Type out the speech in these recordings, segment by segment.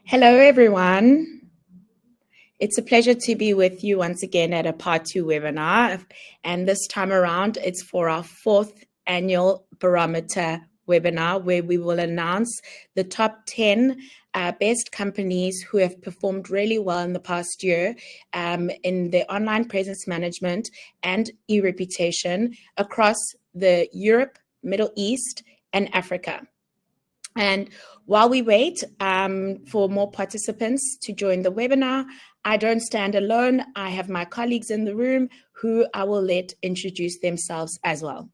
Hello, everyone. It's a pleasure to be with you once again at a Partoo webinar. And this time around, it's for our fourth annual Barometer webinar, where we will announce the top 10 best companies who have performed really well in the past year in their online presence management and e-reputation across the Europe, Middle East, and Africa. And while we wait for more participants to join the webinar, I don't stand alone. I have my colleagues in the room who I will let introduce themselves as well.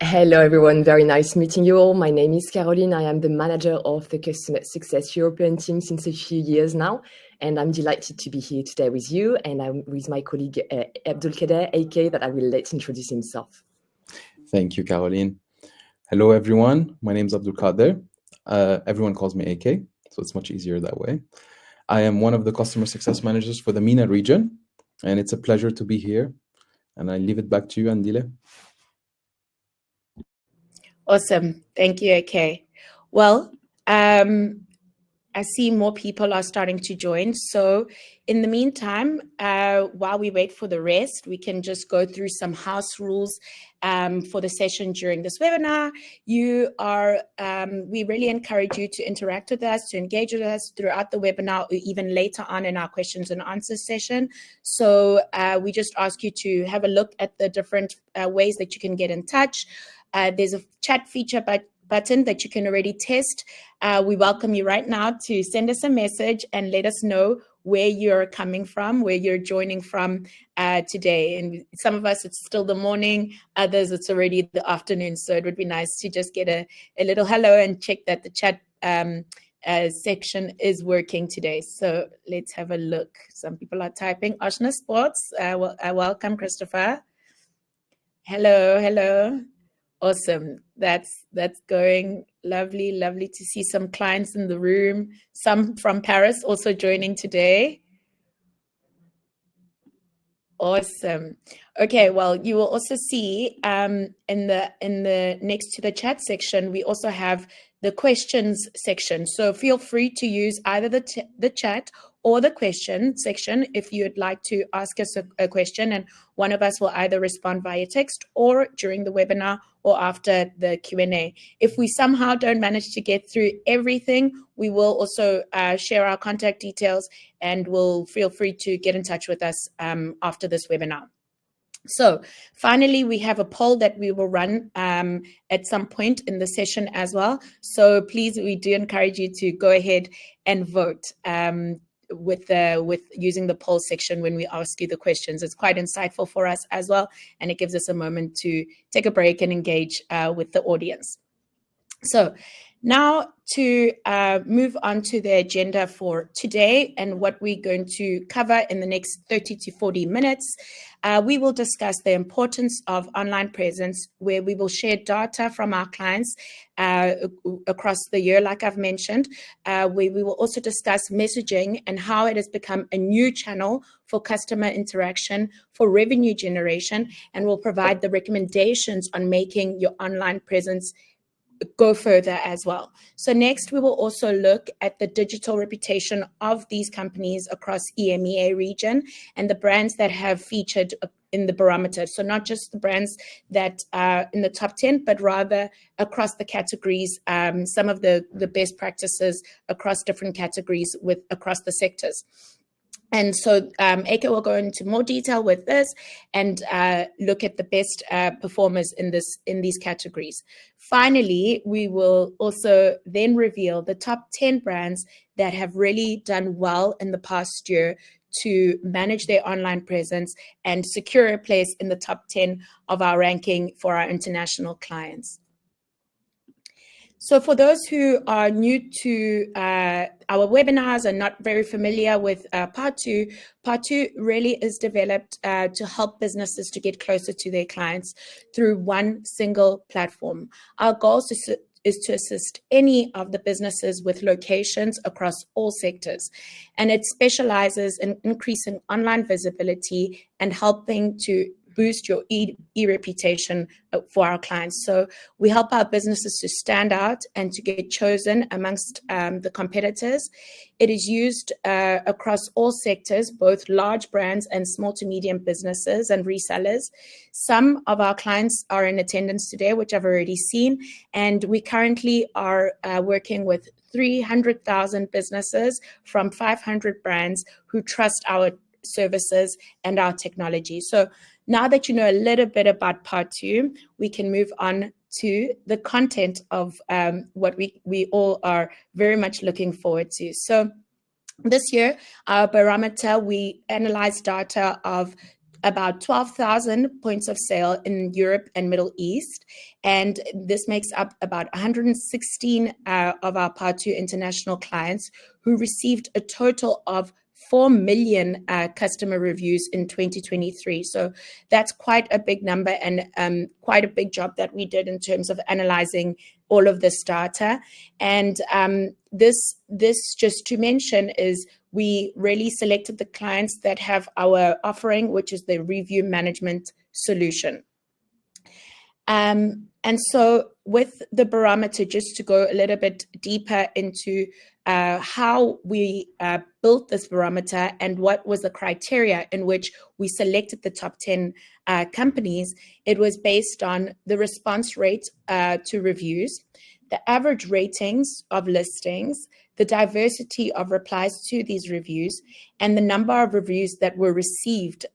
Hello, everyone. Very nice meeting you all. My name is Caroline. I am the manager of the Customer Success European team since a few years now. And I'm delighted to be here today with you. And I'm with my colleague, Abdulkader AK, that I will let introduce himself. Thank you, Caroline. Hello, everyone. My name is Abdulkader. Everyone calls me AK, so it's much easier that way. I am one of the customer success managers for the MENA region, and it's a pleasure to be here. And I leave it back to you, Andile. Awesome. Thank you, AK. Well, I see more people are starting to join. So in the meantime, while we wait for the rest, we can just go through some house rules for the session during this webinar. We really encourage you to interact with us, to engage with us throughout the webinar, or even later on in our questions and answers session. So we just ask you to have a look at the different ways that you can get in touch. There's a chat feature button that you can already test. We welcome you right now to send us a message and let us know where you're coming from, where you're joining from today. And some of us, it's still the morning, others, it's already the afternoon. So it would be nice to just get a little hello and check that the chat section is working today. So let's have a look. Some people are typing. Ashna Sports, welcome, Christopher. Hello. Awesome. That's going lovely to see some clients in the room, some from Paris also joining today. Awesome. Okay, well, you will also see in the next to the chat section, we also have the questions section. So feel free to use either the chat or the question section if you'd like to ask us a question, and one of us will either respond via text or during the webinar or after the Q&A. If we somehow don't manage to get through everything, we will also share our contact details, and will feel free to get in touch with us after this webinar. So finally, we have a poll that we will run at some point in the session as well. So please, we do encourage you to go ahead and vote with using the poll section when we ask you the questions. It's quite insightful for us as well, and it gives us a moment to take a break and engage with the audience. So now to move on to the agenda for today and what we're going to cover in the next 30 to 40 minutes. We will discuss the importance of online presence, where we will share data from our clients across the year, like I've mentioned. We will also discuss messaging and how it has become a new channel for customer interaction, for revenue generation, and will provide the recommendations on making your online presence go further as well. So next, we will also look at the digital reputation of these companies across EMEA region and the brands that have featured in the barometer. So not just the brands that are in the top 10, but rather across the categories, some of the best practices across different categories across the sectors. And so AK will go into more detail with this and look at the best performers in these categories. Finally, we will also then reveal the top 10 brands that have really done well in the past year to manage their online presence and secure a place in the top 10 of our ranking for our international clients. So for those who are new to our webinars and not very familiar with Partoo, Partoo really is developed to help businesses to get closer to their clients through one single platform. Our goal is to assist any of the businesses with locations across all sectors. And it specializes in increasing online visibility and helping to boost your e-reputation for our clients. So we help our businesses to stand out and to get chosen amongst the competitors. It is used across all sectors, both large brands and small to medium businesses and resellers. Some of our clients are in attendance today, which I've already seen, and we currently are working with 300,000 businesses from 500 brands who trust our services and our technology. So now that you know a little bit about Partoo, we can move on to the content of what we all are very much looking forward to. So this year, our Barometer, we analyzed data of about 12,000 points of sale in Europe and Middle East. And this makes up about 116 of our Partoo international clients who received a total of 4 million customer reviews in 2023. So that's quite a big number and quite a big job that we did in terms of analyzing all of this data. And this just to mention is we really selected the clients that have our offering, which is the review management solution. And so with the Barometer, just to go a little bit deeper into how we built this Barometer and what was the criteria in which we selected the top 10 companies, it was based on the response rate to reviews, the average ratings of listings, the diversity of replies to these reviews, and the number of reviews that were received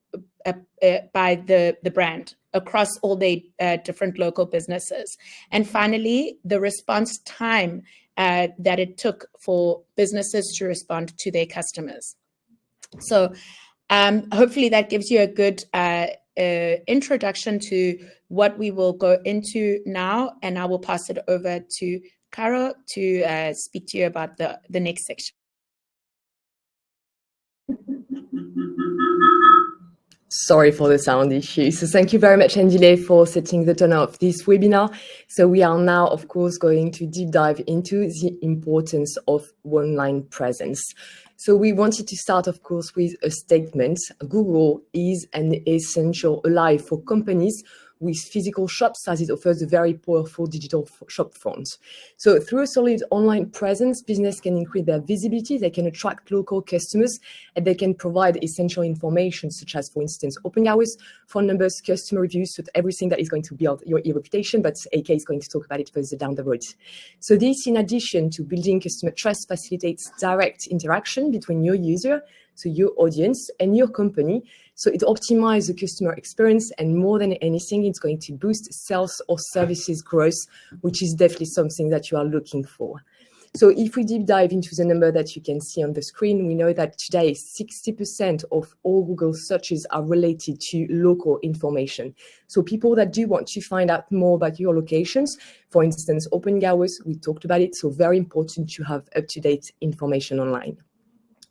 by the brand across all the different local businesses. And finally, the response time that it took for businesses to respond to their customers. So hopefully that gives you a good introduction to what we will go into now, and I will pass it over to Caro to speak to you about the next section. Sorry for the sound issue. So thank you very much, Andile, for setting the tone of this webinar. So we are now, of course, going to deep dive into the importance of online presence. So we wanted to start, of course, with a statement. Google is an essential ally for companies with physical shops, as it offers a very powerful digital shop front. So through a solid online presence, business can increase their visibility, they can attract local customers, and they can provide essential information, such as, for instance, opening hours, phone numbers, customer reviews, so everything that is going to build your e-reputation, but AK is going to talk about it further down the road. So this, in addition to building customer trust, facilitates direct interaction between your user, so your audience, and your company. So it optimizes the customer experience, and more than anything, it's going to boost sales or services growth, which is definitely something that you are looking for. So if we deep dive into the number that you can see on the screen, we know that today 60% of all Google searches are related to local information. So people that do want to find out more about your locations, for instance, opening hours, we talked about it, so very important to have up-to-date information online.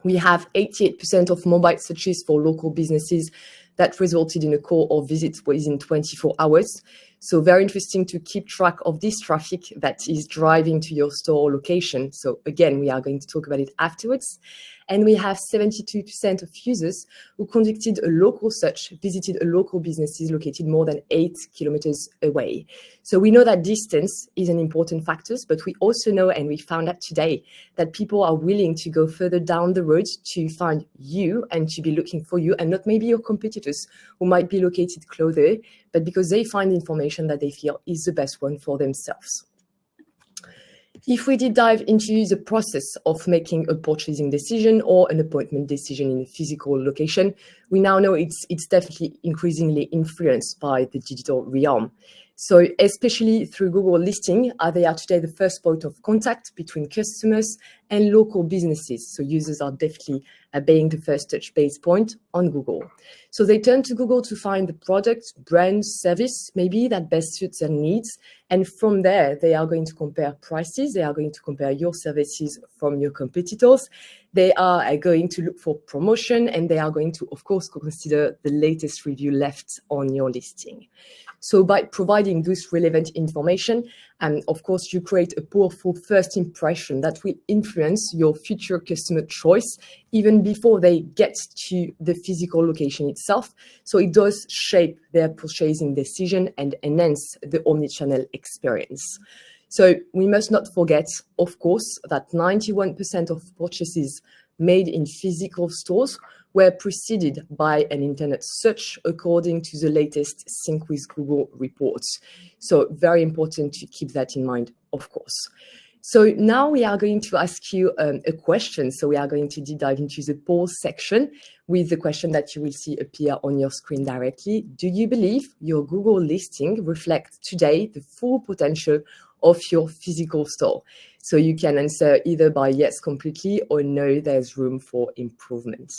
We have 88% of mobile searches for local businesses that resulted in a call or visit within 24 hours. So very interesting to keep track of this traffic that is driving to your store location. So again, we are going to talk about it afterwards. And we have 72% of users who conducted a local search, visited a local businesses located more than 8 kilometers away. So we know that distance is an important factor, but we also know, and we found out today, that people are willing to go further down the road to find you and to be looking for you, and not maybe your competitors who might be located closer, but because they find information that they feel is the best one for themselves. If we did dive into the process of making a purchasing decision or an appointment decision in a physical location, we now know it's definitely increasingly influenced by the digital realm. So especially through Google listing, they are today the first point of contact between customers and local businesses. So users are definitely being the first touch base point on Google. So they turn to Google to find the product, brand, service, maybe that best suits their needs. And from there, they are going to compare prices. They are going to compare your services from your competitors. They are going to look for promotion, and they are going to, of course, consider the latest review left on your listing. So by providing this relevant information, of course, you create a powerful first impression that will influence your future customer choice even before they get to the physical location itself. So it does shape their purchasing decision and enhance the omnichannel experience. So we must not forget, of course, that 91% of purchases made in physical stores were preceded by an internet search, according to the latest Sync with Google reports. So very important to keep that in mind, of course. So now we are going to ask you a question. So we are going to deep dive into the polls section with the question that you will see appear on your screen directly. Do you believe your Google listing reflects today the full potential of your physical store? So you can answer either by yes completely or no, there's room for improvement.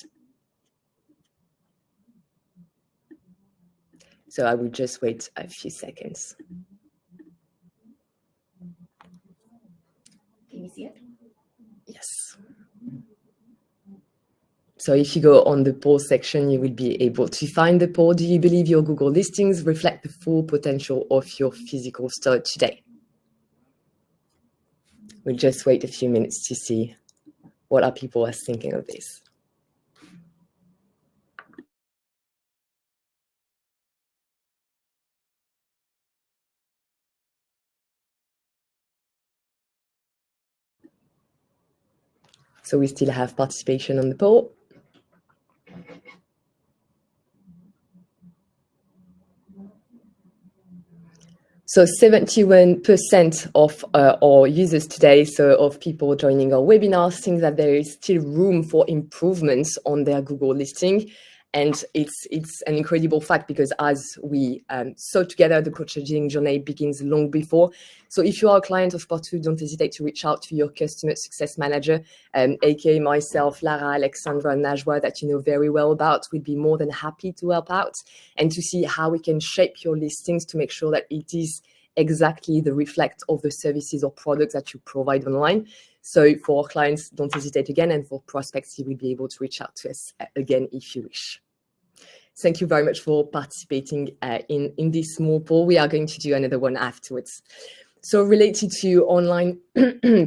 So I will just wait a few seconds. Can you see it? Yes. So if you go on the poll section, you will be able to find the poll. Do you believe your Google listings reflect the full potential of your physical store today? We'll just wait a few minutes to see what our people are thinking of this. So we still have participation on the poll. So 71% of our users today, so of people joining our webinars, think that there is still room for improvements on their Google listing. And it's an incredible fact because as we saw together, the purchasing journey begins long before. So if you are a client of Partoo, don't hesitate to reach out to your customer success manager, aka myself, Lara, Alexandra, Najwa, that you know very well about. We'd be more than happy to help out and to see how we can shape your listings to make sure that it is exactly the reflect of the services or products that you provide online. So for our clients, don't hesitate again. And for prospects, you will be able to reach out to us again if you wish. Thank you very much for participating in this small poll. We are going to do another one afterwards. So related to online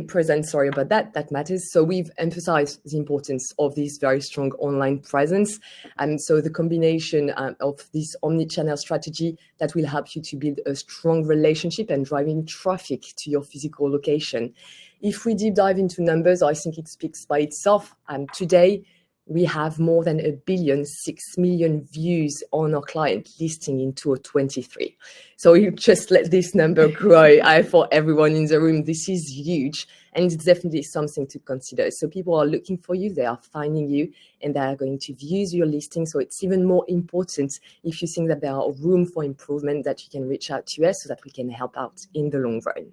presence, sorry about that, that matters. So we've emphasized the importance of this very strong online presence. And so the combination of this omni-channel strategy that will help you to build a strong relationship and driving traffic to your physical location. If we deep dive into numbers, I think it speaks by itself. Today, we have more than 6 million views on our client listing in 2023. So you just let this number grow for everyone in the room. This is huge, and it's definitely something to consider. So people are looking for you, they are finding you, and they are going to view your listing. So it's even more important if you think that there are room for improvement that you can reach out to us so that we can help out in the long run.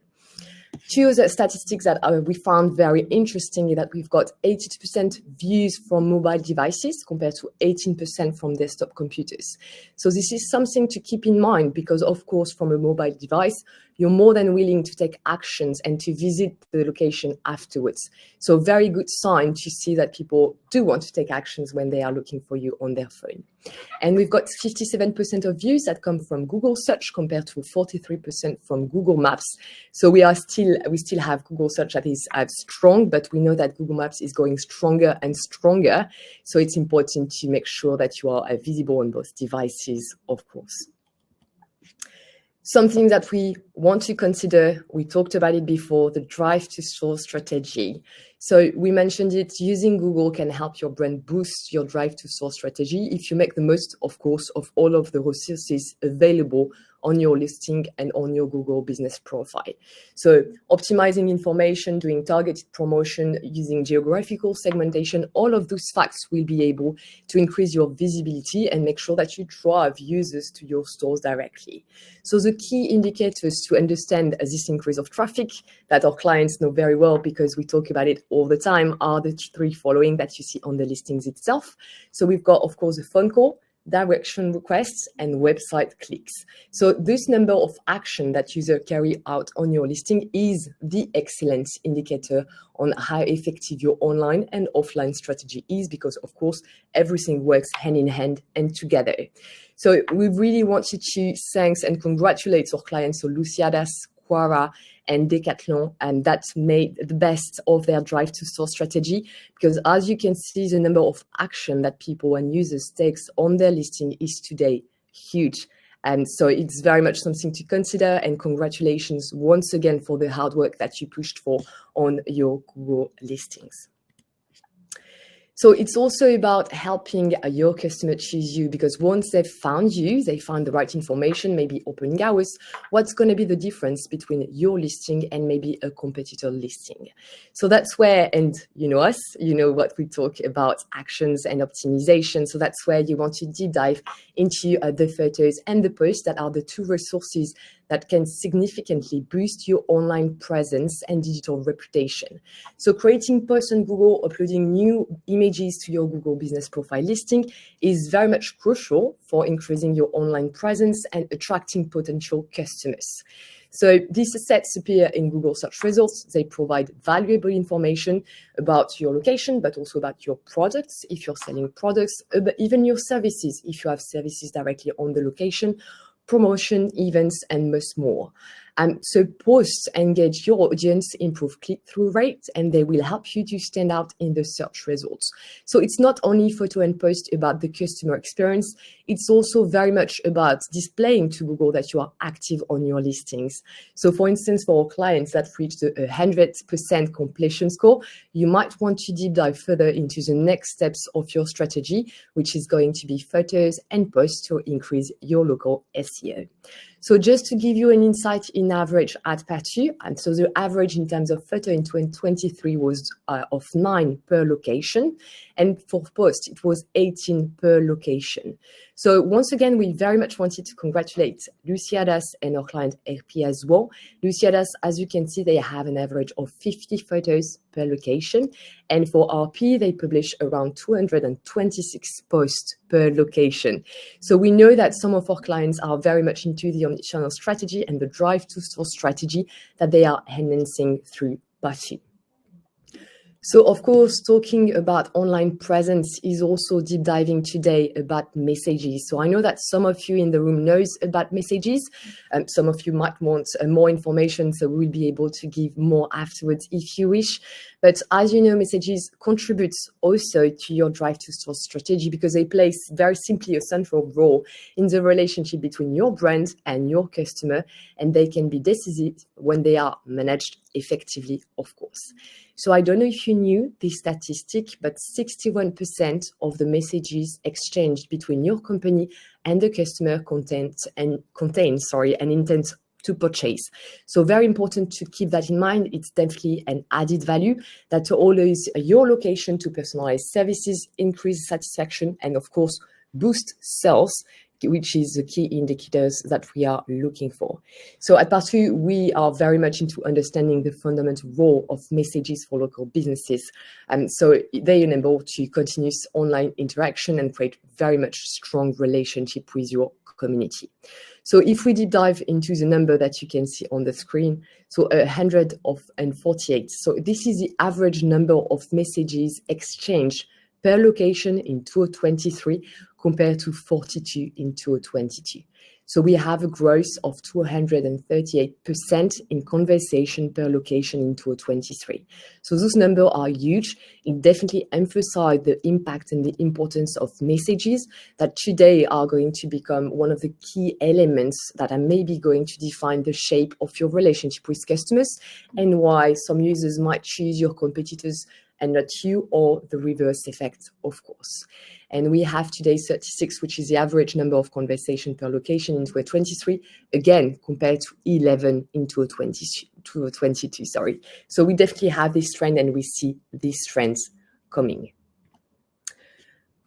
Two other statistics that we found very interesting is that we've got 82% views from mobile devices compared to 18% from desktop computers. So this is something to keep in mind because, of course, from a mobile device, you're more than willing to take actions and to visit the location afterwards. So very good sign to see that people do want to take actions when they are looking for you on their phone. And we've got 57% of views that come from Google Search compared to 43% from Google Maps. So we still have Google Search that is strong, but we know that Google Maps is going stronger and stronger. So it's important to make sure that you are visible on both devices, of course. Something that we want to consider, we talked about it before, the drive to source strategy. So we mentioned it, using Google can help your brand boost your drive to source strategy if you make the most, of course, of all of the resources available on your listing and on your Google business profile. So optimizing information, doing targeted promotion, using geographical segmentation, all of those facts will be able to increase your visibility and make sure that you drive users to your stores directly. So the key indicators to understand this increase of traffic that our clients know very well because we talk about it all the time are the three following that you see on the listings itself. So we've got, of course, a phone call, direction requests, and website clicks. So this number of action that users carry out on your listing is the excellent indicator on how effective your online and offline strategy is, because of course, everything works hand in hand and together. So we really wanted to thank and congratulate our clients, so Luciadas, Quara, and Decathlon, and that made the best of their drive to store strategy, because as you can see, the number of action that people and users takes on their listing is today huge. And so it's very much something to consider, and congratulations once again for the hard work that you pushed for on your Google listings. So it's also about helping your customer choose you, because once they've found you, they find the right information, maybe opening hours, what's going to be the difference between your listing and maybe a competitor listing? So that's where, and you know us, you know what we talk about, actions and optimization. So that's where you want to deep dive into the photos and the posts that are the two resources that can significantly boost your online presence and digital reputation. So creating posts on Google, uploading new images to your Google business profile listing is very much crucial for increasing your online presence and attracting potential customers. So these assets appear in Google search results. They provide valuable information about your location, but also about your products, if you're selling products, but even your services, if you have services directly on the location, promotion, events, and much more. So posts engage your audience, improve click-through rate, and they will help you to stand out in the search results. So it's not only photo and post about the customer experience, it's also very much about displaying to Google that you are active on your listings. So for instance, for our clients that reached a 100% completion score, you might want to deep dive further into the next steps of your strategy, which is going to be photos and posts to increase your local SEO. So just to give you an insight in average at Partoo, and so the average in terms of photo in 2023 was of 9 per location, and for post it was 18 per location. So once again, we very much wanted to congratulate Luciadas and our client RP as well. Luciadas, as you can see, they have an average of 50 photos per location, and for RP, they publish around 226 posts per location. So we know that some of our clients are very much into the omnichannel strategy and the drive to store strategy that they are enhancing through Partoo. So of course, talking about online presence is also deep diving today about messages. So I know that some of you in the room knows about messages. Some of you might want more information, so we'll be able to give more afterwards if you wish. But as you know, messages contributes also to your drive to store strategy, because they play very simply a central role in the relationship between your brand and your customer, and they can be decisive when they are managed effectively, of course. So I don't know if you knew this statistic, but 61% of the messages exchanged between your company and the customer contain an intent to purchase. So very important to keep that in mind. It's definitely an added value that allows your location to personalize services, increase satisfaction, and of course, boost sales, which is the key indicators that we are looking for. So at Partoo, we are very much into understanding the fundamental role of messages for local businesses. And so they enable to continuous online interaction and create very much strong relationship with your community. So if we deep dive into the number that you can see on the screen, so 148. So this is the average number of messages exchanged per location in 2023 compared to 42 in 2022. So we have a growth of 238% in conversation per location in 2023. So those numbers are huge. It definitely emphasizes the impact and the importance of messages that today are going to become one of the key elements that are maybe going to define the shape of your relationship with customers, and why some users might choose your competitors and not you, or the reverse effect, of course. And we have today 36, which is the average number of conversation per location in 2023, again, compared to 11 in 2022, sorry. So we definitely have this trend, and we see these trends coming.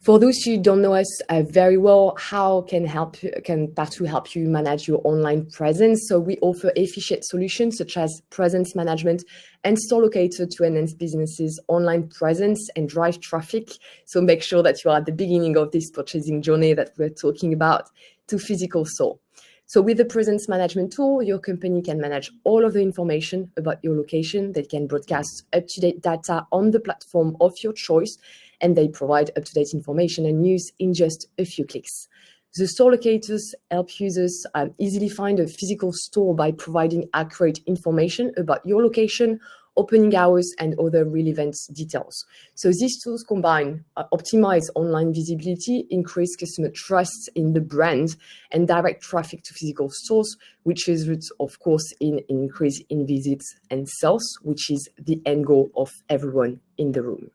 For those who don't know us very well, how can Partoo help you manage your online presence? So we offer efficient solutions such as presence management and store locator to enhance businesses' online presence and drive traffic. So make sure that you are at the beginning of this purchasing journey that we're talking about to physical store. So with the presence management tool, your company can manage all of the information about your location. They can broadcast up-to-date data on the platform of your choice, and they provide up-to-date information and news in just a few clicks. The store locators help users easily find a physical store by providing accurate information about your location, opening hours, and other relevant details. So these tools combine optimize online visibility, increase customer trust in the brand, and direct traffic to physical stores, which results, of course, in an increase in visits and sales, which is the end goal of everyone in the room.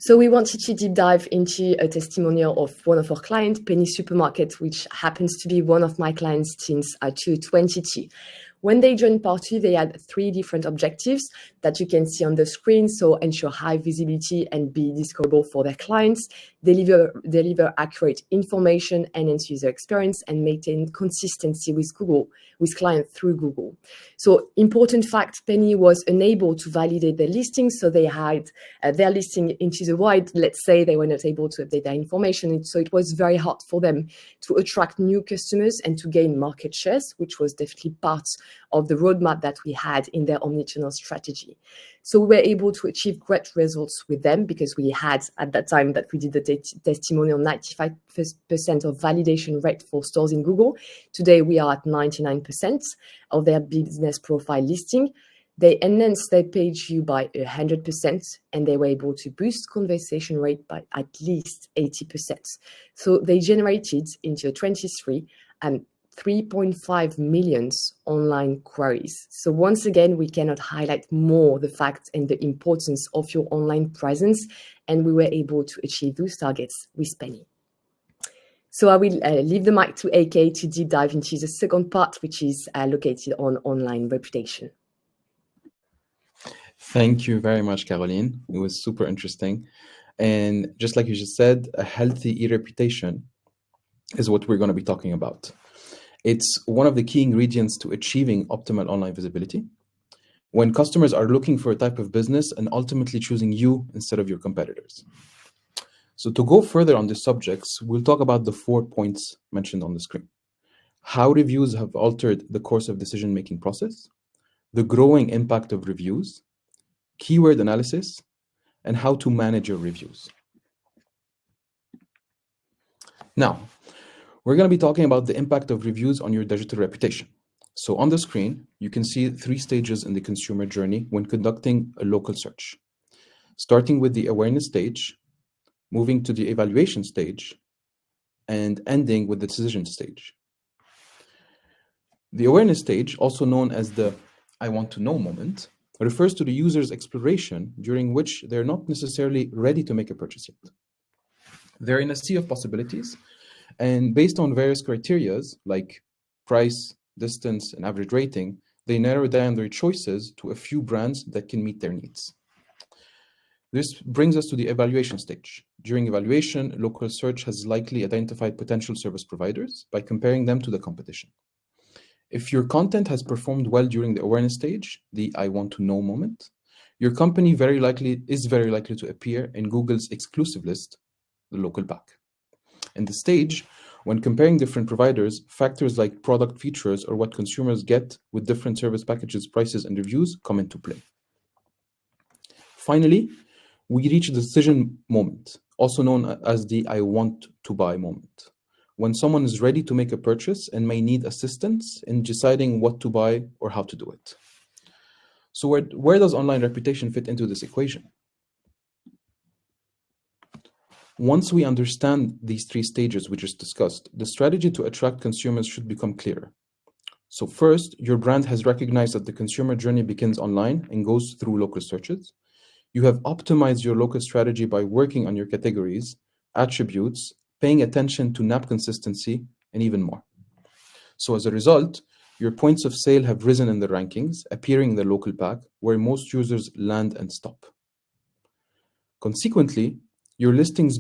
So we wanted to deep dive into a testimonial of one of our clients, Penny Supermarket, which happens to be one of my clients since 2022. When they joined Partoo, they had 3 different objectives that you can see on the screen. So ensure high visibility and be discoverable for their clients, deliver accurate information, enhance user experience, and maintain consistency with clients through Google. So important fact, Penny was unable to validate their listings. So they had their listing into the void. Let's say they were not able to update their information. So it was very hard for them to attract new customers and to gain market shares, which was definitely part of the roadmap that we had in their omnichannel strategy. So we were able to achieve great results with them because we had, at that time that we did the testimonial, 95% of validation rate for stores in Google. Today, we are at 99% of their business profile listing. They enhanced their page view by 100%, and they were able to boost conversation rate by at least 80%. So they generated into 23 3.5 million online queries. So once again, we cannot highlight more the fact and the importance of your online presence, and we were able to achieve those targets with Penny. So I will leave the mic to AK to deep dive into the second part, which is located on online reputation. Thank you very much, Caroline. It was super interesting. And just like you just said, a healthy e-reputation is what we're going to be talking about. It's one of the key ingredients to achieving optimal online visibility. When customers are looking for a type of business and ultimately choosing you instead of your competitors. So to go further on these subjects, we'll talk about the 4 points mentioned on the screen. How reviews have altered the course of decision-making process, the growing impact of reviews, keyword analysis, and how to manage your reviews. Now, we're going to be talking about the impact of reviews on your digital reputation. So on the screen, you can see 3 stages in the consumer journey when conducting a local search, starting with the awareness stage, moving to the evaluation stage, and ending with the decision stage. The awareness stage, also known as the I want to know moment, refers to the user's exploration during which they're not necessarily ready to make a purchase yet. They're in a sea of possibilities, and based on various criteria like price, distance, and average rating, they narrow down their choices to a few brands that can meet their needs. This brings us to the evaluation stage. During evaluation, local search has likely identified potential service providers by comparing them to the competition. If your content has performed well during the awareness stage, the I want to know moment, your company is very likely to appear in Google's exclusive list, the local pack. In the stage, when comparing different providers, factors like product features or what consumers get with different service packages, prices, and reviews come into play. Finally, we reach the decision moment, also known as the I want to buy moment, when someone is ready to make a purchase and may need assistance in deciding what to buy or how to do it. So where does online reputation fit into this equation? Once we understand these 3 stages we just discussed, the strategy to attract consumers should become clearer. So first, your brand has recognized that the consumer journey begins online and goes through local searches. You have optimized your local strategy by working on your categories, attributes, paying attention to NAP consistency, and even more. So as a result, your points of sale have risen in the rankings, appearing in the local pack, where most users land and stop. Consequently, your listings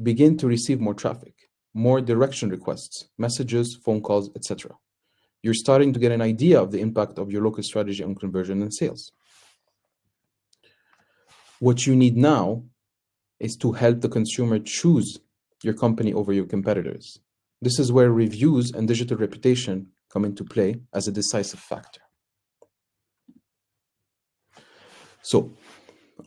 begin to receive more traffic, more direction requests, messages, phone calls, etc. You're starting to get an idea of the impact of your local strategy on conversion and sales. What you need now is to help the consumer choose your company over your competitors. This is where reviews and digital reputation come into play as a decisive factor. So,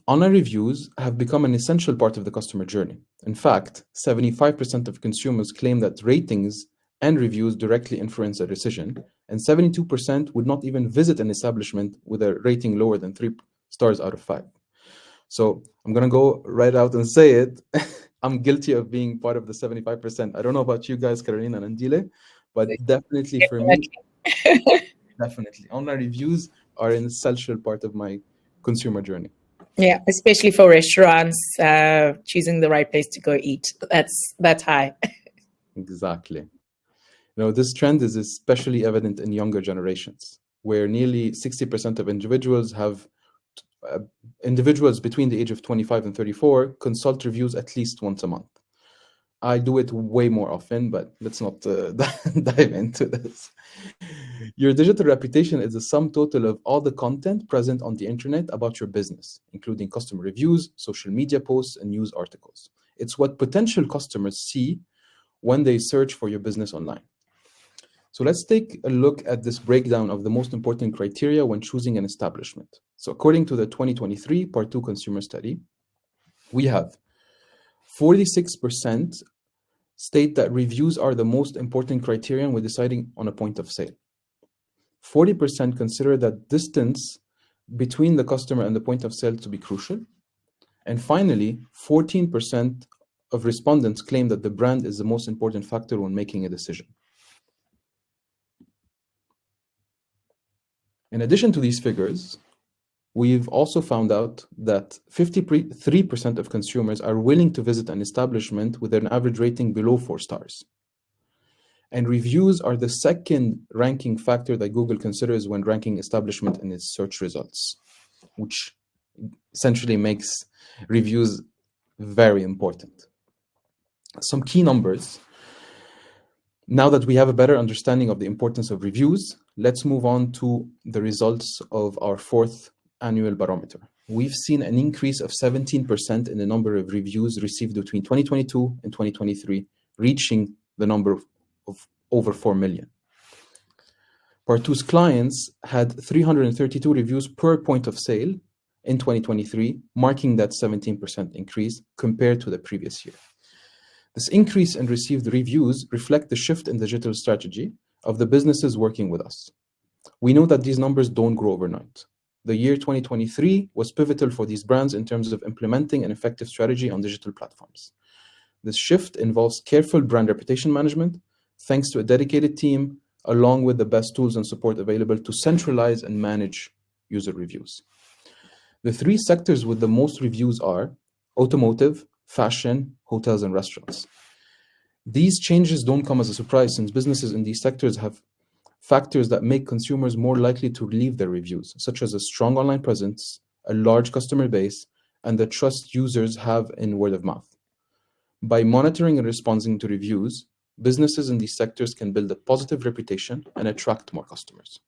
online reviews have become an essential part of the customer journey. In fact, 75% of consumers claim that ratings and reviews directly influence a decision, and 72% would not even visit an establishment with a rating lower than 3 stars out of 5. So I'm going to go right out and say it. I'm guilty of being part of the 75%. I don't know about you guys, Carolina and Andile, but definitely for me, definitely. Online reviews are an essential part of my consumer journey. Yeah, especially for restaurants, choosing the right place to go eat. That's high. Exactly. This trend is especially evident in younger generations, where nearly 60% of individuals between the age of 25 and 34 consult reviews at least once a month. I do it way more often, but let's not dive into this. Your digital reputation is the sum total of all the content present on the internet about your business, including customer reviews, social media posts, and news articles. It's what potential customers see when they search for your business online. So let's take a look at this breakdown of the most important criteria when choosing an establishment. So according to the 2023 Partoo consumer study, we have 46% state that reviews are the most important criterion when deciding on a point of sale. 40% consider that distance between the customer and the point of sale to be crucial. And finally, 14% of respondents claim that the brand is the most important factor when making a decision. In addition to these figures, we've also found out that 53% of consumers are willing to visit an establishment with an average rating below 4 stars. And reviews are the second ranking factor that Google considers when ranking establishment in its search results, which essentially makes reviews very important. Some key numbers. Now that we have a better understanding of the importance of reviews, let's move on to the results of our 4th annual barometer. We've seen an increase of 17% in the number of reviews received between 2022 and 2023, reaching the number of over 4 million. Partoo's clients had 332 reviews per point of sale in 2023, marking that 17% increase compared to the previous year. This increase in received reviews reflect the shift in digital strategy of the businesses working with us. We know that these numbers don't grow overnight. The year 2023 was pivotal for these brands in terms of implementing an effective strategy on digital platforms. This shift involves careful brand reputation management, thanks to a dedicated team, along with the best tools and support available to centralize and manage user reviews. The 3 sectors with the most reviews are automotive, fashion, hotels, and restaurants. These changes don't come as a surprise, since businesses in these sectors have factors that make consumers more likely to leave their reviews, such as a strong online presence, a large customer base, and the trust users have in word of mouth. By monitoring and responding to reviews, businesses in these sectors can build a positive reputation and attract more customers.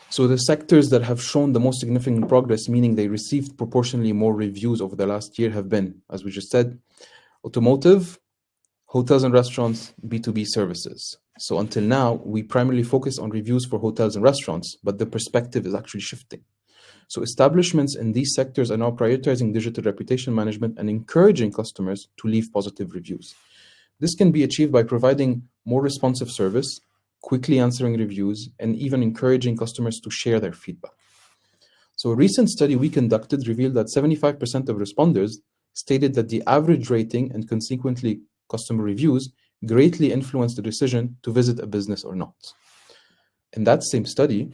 So the sectors that have shown the most significant progress, meaning they received proportionally more reviews over the last year, have been, as we just said, automotive, hotels and restaurants, B2B services. So until now, we primarily focus on reviews for hotels and restaurants, but the perspective is actually shifting. So establishments in these sectors are now prioritizing digital reputation management and encouraging customers to leave positive reviews. This can be achieved by providing more responsive service, quickly answering reviews, and even encouraging customers to share their feedback. So a recent study we conducted revealed that 75% of responders stated that the average rating and consequently customer reviews greatly influence the decision to visit a business or not. In that same study,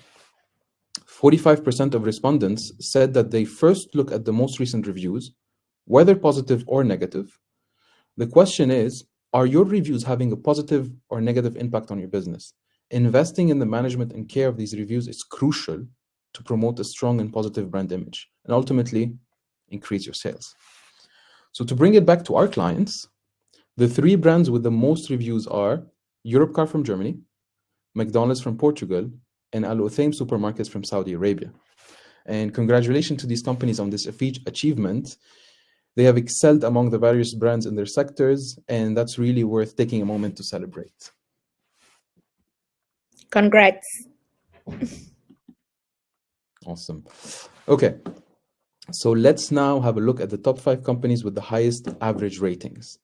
45% of respondents said that they first look at the most recent reviews, whether positive or negative. The question is, are your reviews having a positive or negative impact on your business? Investing in the management and care of these reviews is crucial to promote a strong and positive brand image and ultimately increase your sales. So to bring it back to our clients, the 3 brands with the most reviews are Europcar from Germany, McDonald's from Portugal, and Al Uthaim supermarkets from Saudi Arabia. And congratulations to these companies on this achievement. They have excelled among the various brands in their sectors, and that's really worth taking a moment to celebrate. Congrats. Awesome. Okay, so let's now have a look at the top 5 companies with the highest average ratings.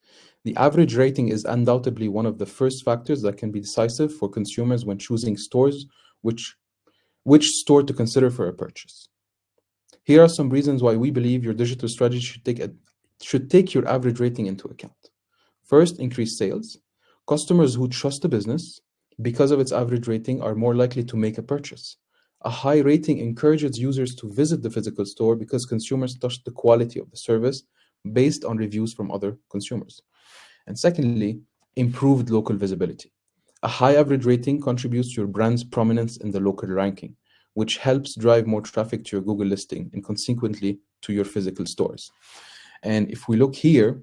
The average rating is undoubtedly one of the first factors that can be decisive for consumers when choosing stores, which store to consider for a purchase. Here are some reasons why we believe your digital strategy should take your average rating into account. First, increased sales. Customers who trust the business because of its average rating are more likely to make a purchase. A high rating encourages users to visit the physical store because consumers trust the quality of the service based on reviews from other consumers. And secondly, improved local visibility. A high average rating contributes to your brand's prominence in the local ranking, which helps drive more traffic to your Google listing and consequently to your physical stores. And if we look here,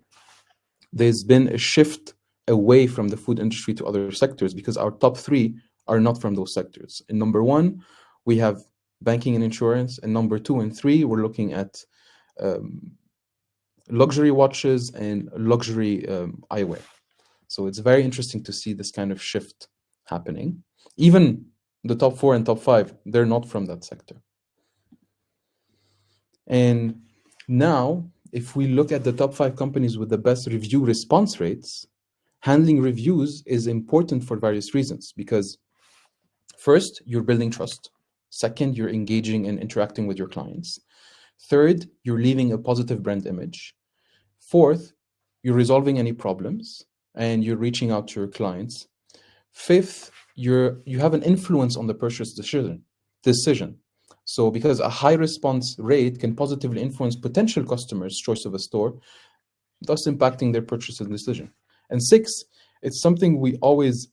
there's been a shift away from the food industry to other sectors because our top 3 are not from those sectors. In number 1, we have banking and insurance, and number 2 and 3, we're looking at luxury watches and luxury eyewear. So it's very interesting to see this kind of shift happening. Even the top 4 and top 5, they're not from that sector. And now, if we look at the top 5 companies with the best review response rates, handling reviews is important for various reasons. Because first, you're building trust. Second, you're engaging and interacting with your clients. Third, you're leaving a positive brand image. Fourth, you're resolving any problems and you're reaching out to your clients. Fifth, you have an influence on the purchase decision. So because a high response rate can positively influence potential customers' choice of a store, thus impacting their purchase decision. And 6, it's something we always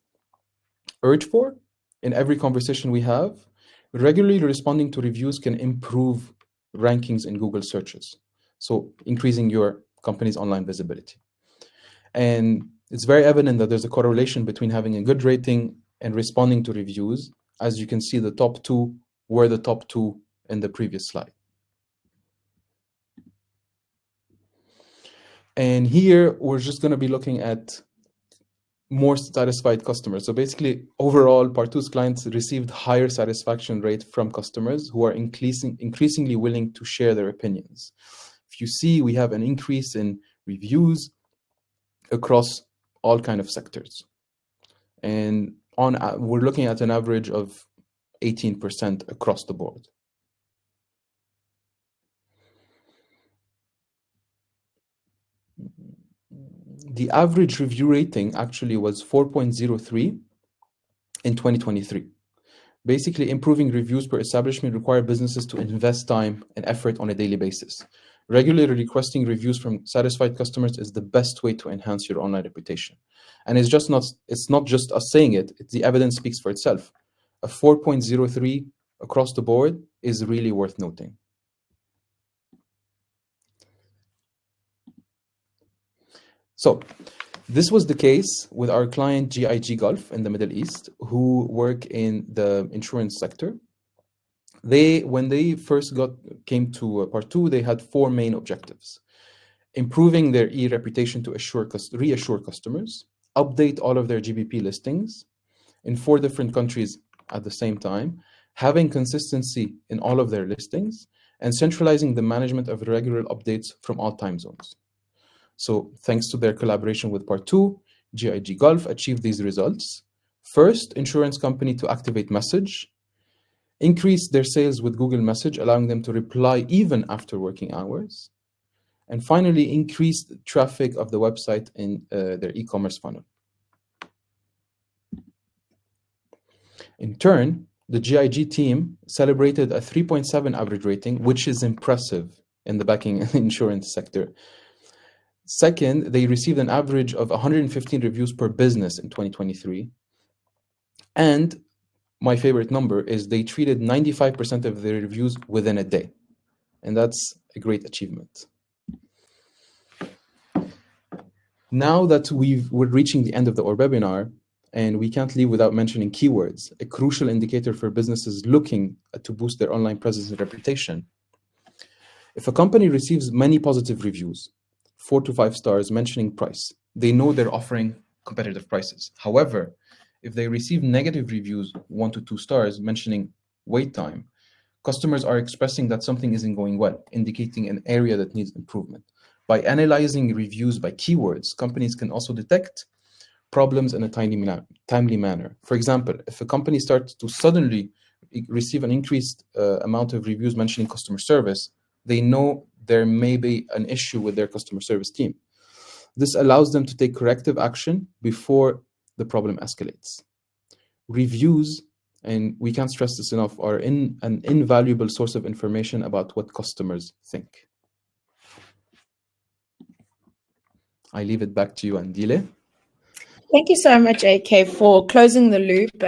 urge for in every conversation we have. Regularly responding to reviews can improve rankings in Google searches, so increasing your company's online visibility. And it's very evident that there's a correlation between having a good rating and responding to reviews. As you can see, the top 2 were the top 2 in the previous slide. And here, we're just going to be looking at more satisfied customers. So basically, overall, Partoo's clients received higher satisfaction rate from customers who are increasingly willing to share their opinions. If you see, we have an increase in reviews across all kind of sectors. And we're looking at an average of 18% across the board. The average review rating actually was 4.03 in 2023. Basically, improving reviews per establishment require businesses to invest time and effort on a daily basis. Regularly requesting reviews from satisfied customers is the best way to enhance your online reputation. And it's not just us saying it, the evidence speaks for itself. A 4.03 across the board is really worth noting. So this was the case with our client GIG Gulf in the Middle East, who work in the insurance sector. When they first came to Partoo, they had 4 main objectives: improving their reputation to reassure customers, update all of their GBP listings in 4 different countries at the same time, having consistency in all of their listings, and centralizing the management of regular updates from all time zones. So thanks to their collaboration with Partoo, GIG Gulf achieved these results. First, insurance company to activate message, increase their sales with Google Message, allowing them to reply even after working hours. And finally, increase the traffic of the website in their e-commerce funnel. In turn, the GIG team celebrated a 3.7 average rating, which is impressive in the banking and insurance sector. Second, they received an average of 115 reviews per business in 2023. And my favorite number is they treated 95% of their reviews within a day. And that's a great achievement. Now that we're reaching the end of our webinar, and we can't leave without mentioning keywords, a crucial indicator for businesses looking to boost their online presence and reputation. If a company receives many positive reviews, 4 to 5 stars mentioning price, they know they're offering competitive prices. However, if they receive negative reviews, 1 to 2 stars mentioning wait time, customers are expressing that something isn't going well, indicating an area that needs improvement. By analyzing reviews by keywords, companies can also detect problems in a timely manner. For example, if a company starts to suddenly receive an increased amount of reviews mentioning customer service, they know there may be an issue with their customer service team. This allows them to take corrective action before the problem escalates. Reviews, and we can't stress this enough, are an invaluable source of information about what customers think. I leave it back to you, Andile. Thank you so much, AK, for closing the loop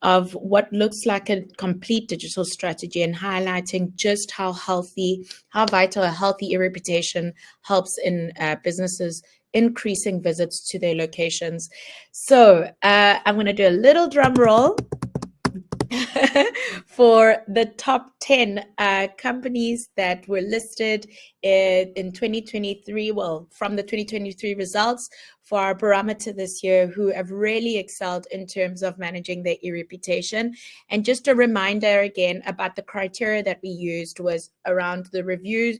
of what looks like a complete digital strategy and highlighting just how vital a healthy e-reputation helps in businesses increasing visits to their locations. So I'm going to do a little drum roll for the top 10 companies that were listed in 2023, well, from the 2023 results for our Barometer this year, who have really excelled in terms of managing their e-reputation. And just a reminder again about the criteria that we used was around the review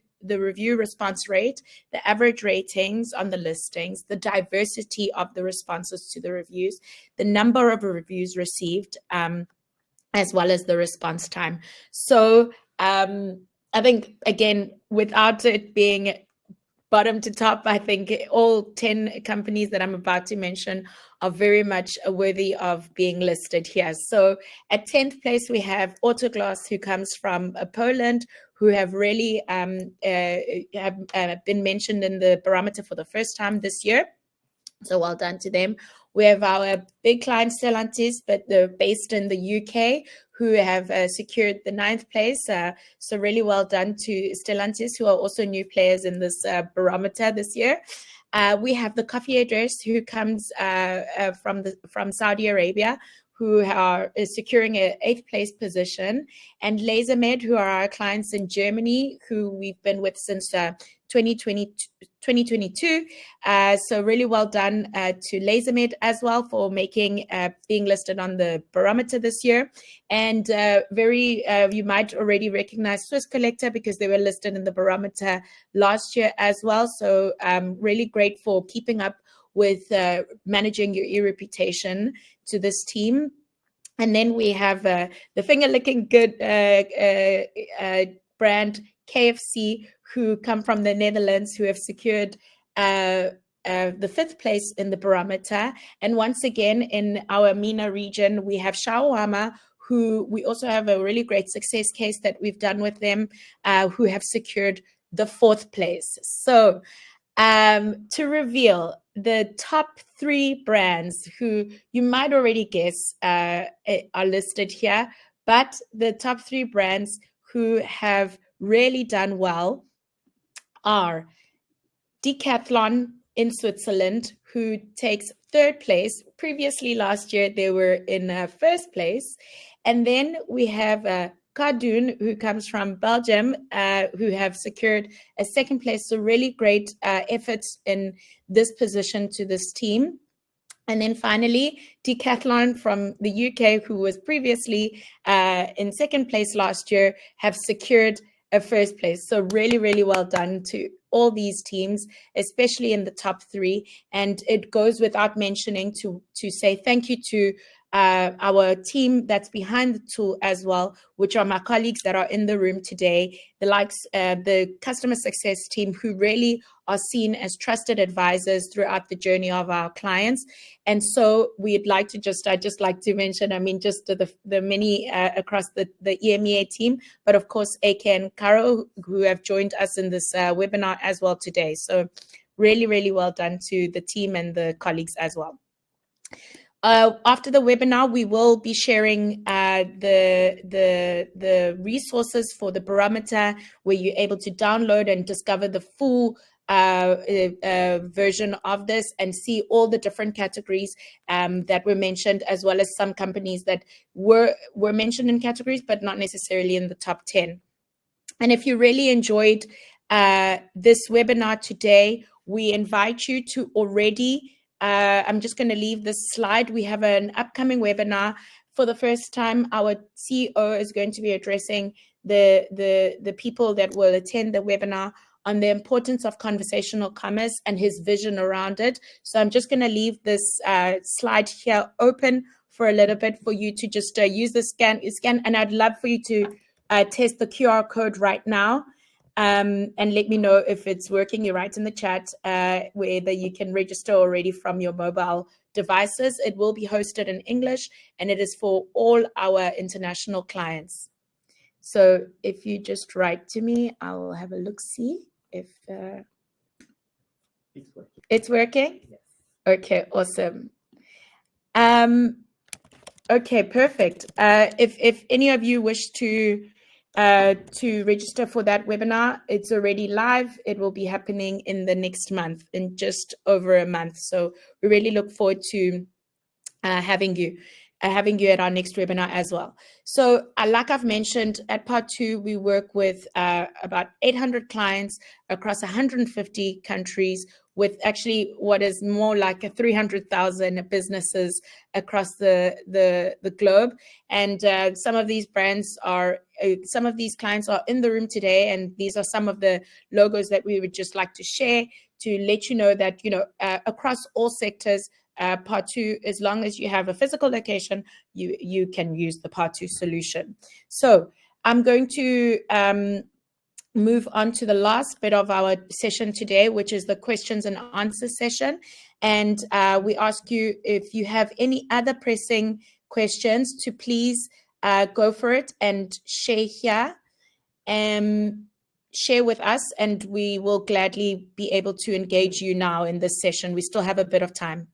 response rate, the average ratings on the listings, the diversity of the responses to the reviews, the number of reviews received, as well as the response time. So I think, again, without it being bottom to top, I think all 10 companies that I'm about to mention are very much worthy of being listed here. So at 10th place, we have Autoglass, who comes from Poland, who have really been mentioned in the Barometer for the first time this year. So well done to them. We have our big client Stellantis, but they're based in the UK, who have secured the 9th place. So really well done to Stellantis, who are also new players in this Barometer this year. We have the Coffee Address, who comes from Saudi Arabia, who are securing an 8th place position, and LaserMed, who are our clients in Germany, who we've been with since 2022. So really well done to LaserMed as well for being listed on the Barometer this year. And you might already recognize Swiss Collector because they were listed in the Barometer last year as well. So really great for keeping up with managing your e-reputation to this team. And then we have the finger-licking good brand KFC, who come from the Netherlands, who have secured the 5th place in the Barometer. And once again, in our MENA region, we have Shawarma, who we also have a really great success case that we've done with them, who have secured the 4th place. So to reveal the top 3 brands who you might already guess are listed here, but the top 3 brands who have really done well are Decathlon in Switzerland, who takes 3rd place. Previously last year, they were in 1st place. And then we have Cardoon, who comes from Belgium, who have secured a 2nd place. So really great efforts in this position to this team. And then finally, Decathlon from the UK, who was previously in 2nd place last year, have secured a 1st place. So really, really well done to all these teams, especially in the top 3. And it goes without mentioning to say thank you to our team that's behind the tool as well, which are my colleagues that are in the room today, the customer success team, who really are seen as trusted advisors throughout the journey of our clients. And so I'd just like to mention, just the many across the EMEA team, but of course, AK and Caro, who have joined us in this webinar as well today. So really, really well done to the team and the colleagues as well. After the webinar, we will be sharing the resources for the Barometer, where you're able to download and discover the full version of this and see all the different categories that were mentioned, as well as some companies that were mentioned in categories, but not necessarily in the top 10. And if you really enjoyed this webinar today, we invite you to already, I'm just going to leave this slide. We have an upcoming webinar. For the first time, our CEO is going to be addressing the people that will attend the webinar on the importance of conversational commerce and his vision around it. So I'm just going to leave this slide here open for a little bit for you to just use the scan, and I'd love for you to test the QR code right now. And let me know if it's working. You write in the chat whether you can register already from your mobile devices. It will be hosted in English, and it is for all our international clients. So if you just write to me, I'll have a look, see if it's working. Yes. Okay, awesome. Okay, perfect. If any of you wish to register for that webinar, it's already live. It will be happening in the next month, in just over a month. So we really look forward to having you at our next webinar as well. So like I've mentioned, at Partoo, we work with about 800 clients across 150 countries, with actually what is more like 300,000 businesses across the globe. And some of these clients are in the room today, and these are some of the logos that we would just like to share to let you know that, across all sectors, Partoo, as long as you have a physical location, you can use the Partoo solution. So I'm going to move on to the last bit of our session today, which is the questions and answers session. And we ask you, if you have any other pressing questions, to please go for it and share here. Share with us, and we will gladly be able to engage you now in this session. We still have a bit of time.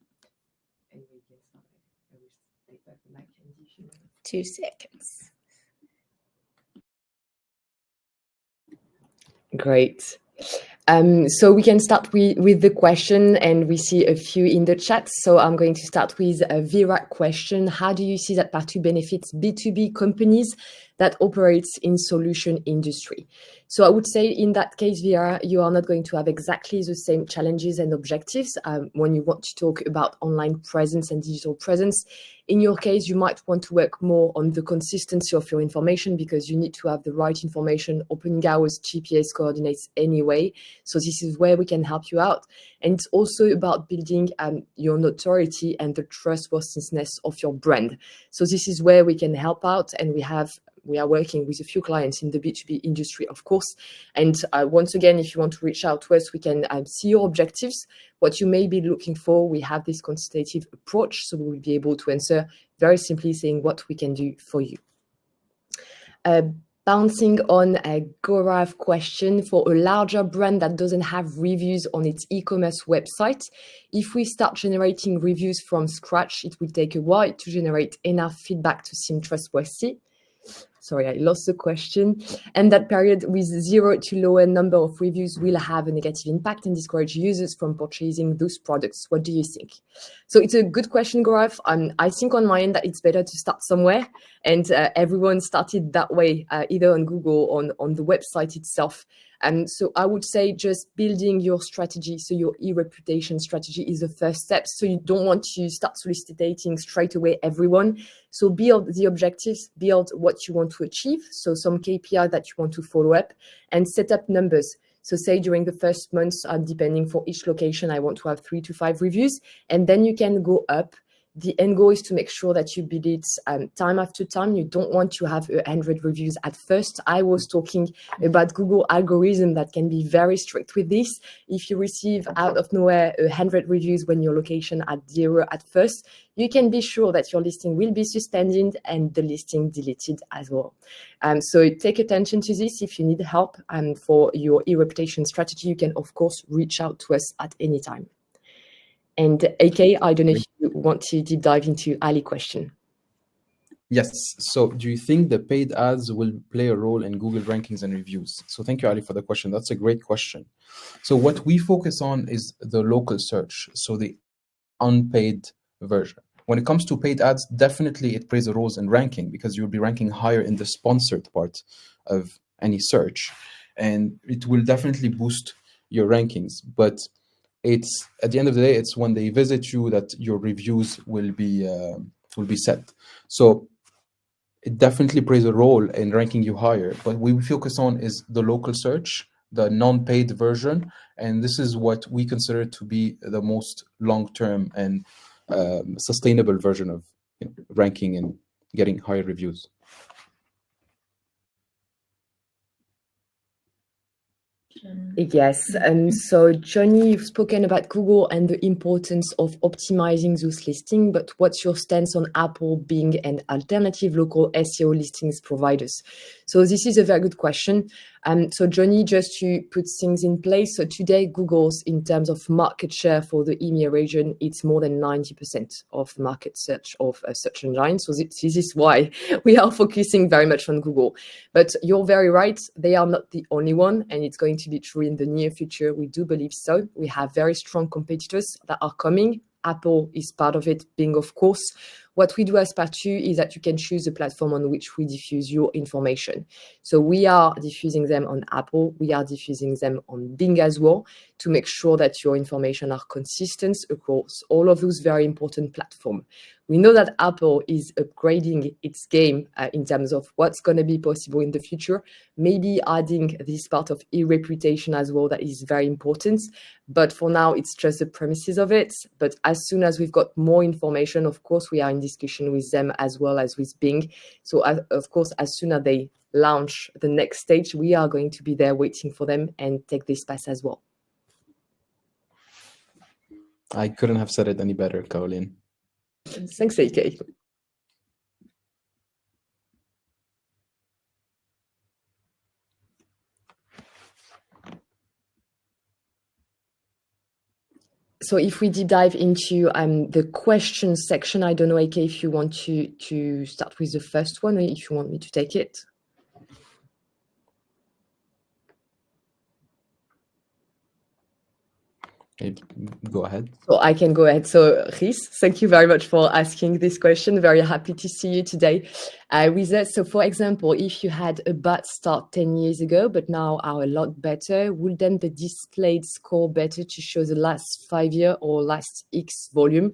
2 seconds. Great. So we can start with the question, and we see a few in the chat. So I'm going to start with a Vira question. How do you see that Partoo benefits B2B companies that operates in solution industry? So I would say in that case, Vira, you are not going to have exactly the same challenges and objectives when you want to talk about online presence and digital presence. In your case, you might want to work more on the consistency of your information, because you need to have the right information, opening hours, GPS coordinates anyway. So this is where we can help you out. And it's also about building your notoriety and the trustworthiness of your brand. So this is where we can help out, and we are working with a few clients in the B2B industry, of course. And once again, if you want to reach out to us, we can see your objectives, what you may be looking for. We have this consultative approach, so we will be able to answer very simply, saying what we can do for you. Bouncing on a Gaurav question, for a larger brand that doesn't have reviews on its e-commerce website, if we start generating reviews from scratch, it will take a while to generate enough feedback to seem trustworthy. Sorry, I lost the question. And that period with 0 to lower number of reviews will have a negative impact and discourage users from purchasing those products. What do you think? So it's a good question, Gaurav. I think on my end that it's better to start somewhere. And everyone started that way, either on Google or on the website itself. And so I would say just building your strategy. So your e-reputation strategy is the first step. So you don't want to start soliciting straight away everyone. So build the objectives, build what you want to achieve. So some KPI that you want to follow up, and set up numbers. So say during the first months, depending for each location, I want to have 3 to 5 reviews, and then you can go up. The end goal is to make sure that you build it time after time. You don't want to have 100 reviews at first. I was talking about Google algorithm that can be very strict with this. If you receive out of nowhere 100 reviews when your location at 0 at first, you can be sure that your listing will be suspended and the listing deleted as well. So take attention to this. If you need help for your e-reputation strategy, you can of course reach out to us at any time. And AK, I don't know if you want to deep dive into Ali question. Yes. So do you think the paid ads will play a role in Google rankings and reviews? So thank you, Ali, for the question. That's a great question. So what we focus on is the local search, so the unpaid version. When it comes to paid ads, definitely it plays a role in ranking because you'll be ranking higher in the sponsored part of any search, and it will definitely boost your rankings. But it's at the end of the day, it's when they visit you that your reviews will be set. So it definitely plays a role in ranking you higher, but what we focus on is the local search, the non-paid version, and this is what we consider to be the most long-term and sustainable version of ranking and getting higher reviews. Yes. So Johnny, you've spoken about Google and the importance of optimizing those listings, but what's your stance on Apple being an alternative local SEO listings providers? So this is a very good question. So Johnny, just to put things in place, so today Google's in terms of market share for the EMEA region, it's more than 90% of market search of search engine. So this is why we are focusing very much on Google. But you're very right, they are not the only one, and it's going to be true in the near future. We do believe so. We have very strong competitors that are coming. Apple is part of it, Bing, of course. What we do as Partoo is that you can choose the platform on which we diffuse your information. So we are diffusing them on Apple. We are diffusing them on Bing as well to make sure that your information are consistent across all of those very important platforms. We know that Apple is upgrading its game in terms of what's going to be possible in the future, maybe adding this part of e-reputation as well that is very important. But for now, it's just the premises of it. But as soon as we've got more information, of course, we are in discussion with them as well as with Bing. So, of course, as soon as they launch the next stage, we are going to be there waiting for them and take this path as well. I couldn't have said it any better, Caroline. Thanks, AK. So if we deep dive into the question section, I don't know, AK, if you want to start with the first one, or if you want me to take it. Go ahead. So I can go ahead. So Rhys, thank you very much for asking this question. Very happy to see you today with us. So for example, if you had a bad start 10 years ago, but now are a lot better, would then the displayed score better to show the last 5 year or last X volume?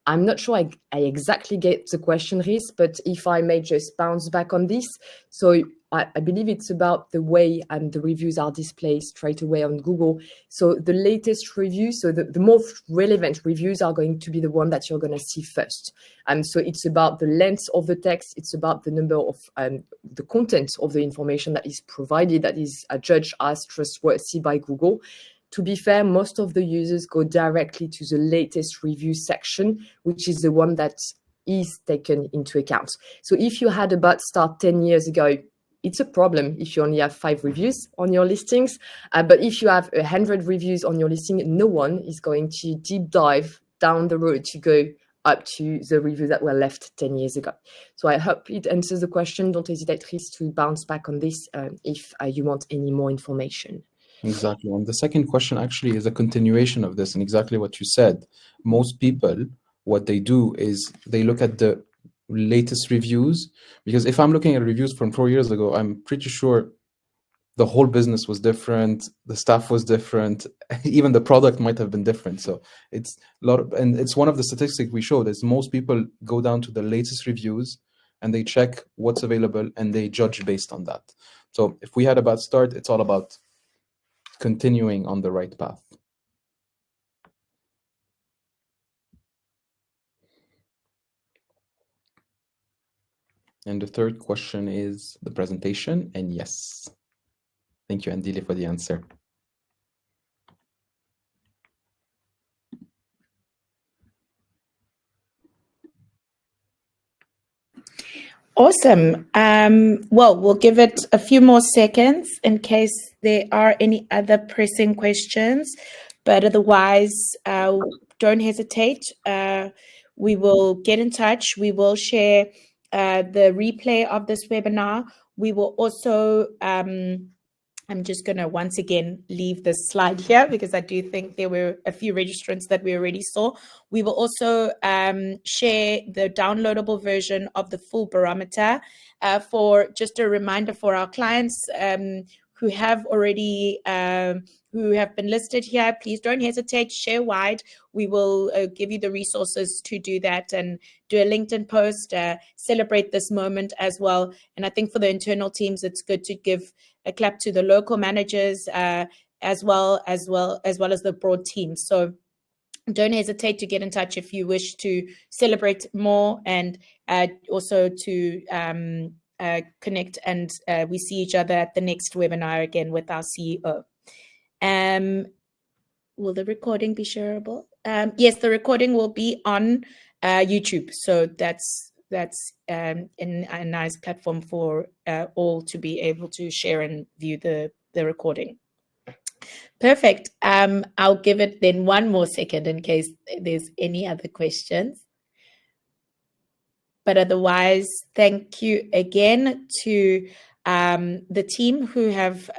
I'm not sure I exactly get the question, Rhys, but if I may just bounce back on this. So I believe it's about the way the reviews are displayed straight away on Google. So the latest reviews, so the most relevant reviews are going to be the one that you're going to see first. So it's about the length of the text. It's about the number of the content of the information that is provided, that is judged as trustworthy by Google. To be fair, most of the users go directly to the latest review section, which is the one that is taken into account. So if you had a bad start 10 years ago, it's a problem if you only have 5 reviews on your listings. But if you have 100 reviews on your listing, no one is going to deep dive down the road to go up to the reviews that were left 10 years ago. So I hope it answers the question. Don't hesitate, Rhys, to bounce back on this if you want any more information. Exactly. And the second question actually is a continuation of this and exactly what you said. Most people, what they do is they look at the latest reviews, because if I'm looking at reviews from 4 years ago, I'm pretty sure the whole business was different, the staff was different, even the product might have been different. So it's a lot of, and it's one of the statistics we showed is most people go down to the latest reviews and they check what's available and they judge based on that. So if we had a bad start, it's all about continuing on the right path. And the third question is the presentation, and yes. Thank you, Andile, for the answer. Awesome. Well, we'll give it a few more seconds in case there are any other pressing questions, but otherwise, don't don't hesitate. We will get in touch. We will share the replay of this webinar. We will also, I'm just going to once again leave this slide here because I do think there were a few registrants that we already saw. We will also share the downloadable version of the full barometer for just a reminder for our clients who have already who have been listed here. Please don't hesitate, share wide. We will give you the resources to do that and do a LinkedIn post, celebrate this moment as well. And I think for the internal teams, it's good to give a clap to the local managers as well as the broad team. So don't hesitate to get in touch if you wish to celebrate more and also to connect, and we see each other at the next webinar again with our CEO. Will the recording be shareable? Yes, the recording will be on YouTube. So that's a nice platform for all to be able to share and view the recording. Perfect. I'll give it then one more second in case there's any other questions. But otherwise, thank you again to the team who have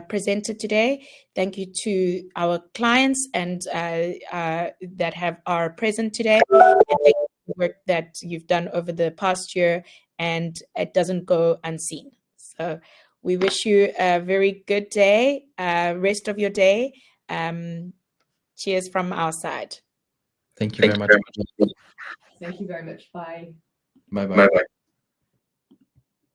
presented today. Thank you to our clients and that are present today. And thank you for the work that you've done over the past year, and it doesn't go unseen. So we wish you a very good day, rest of your day. Cheers from our side. Thank you very much. Thank you very much. Bye. Bye-bye.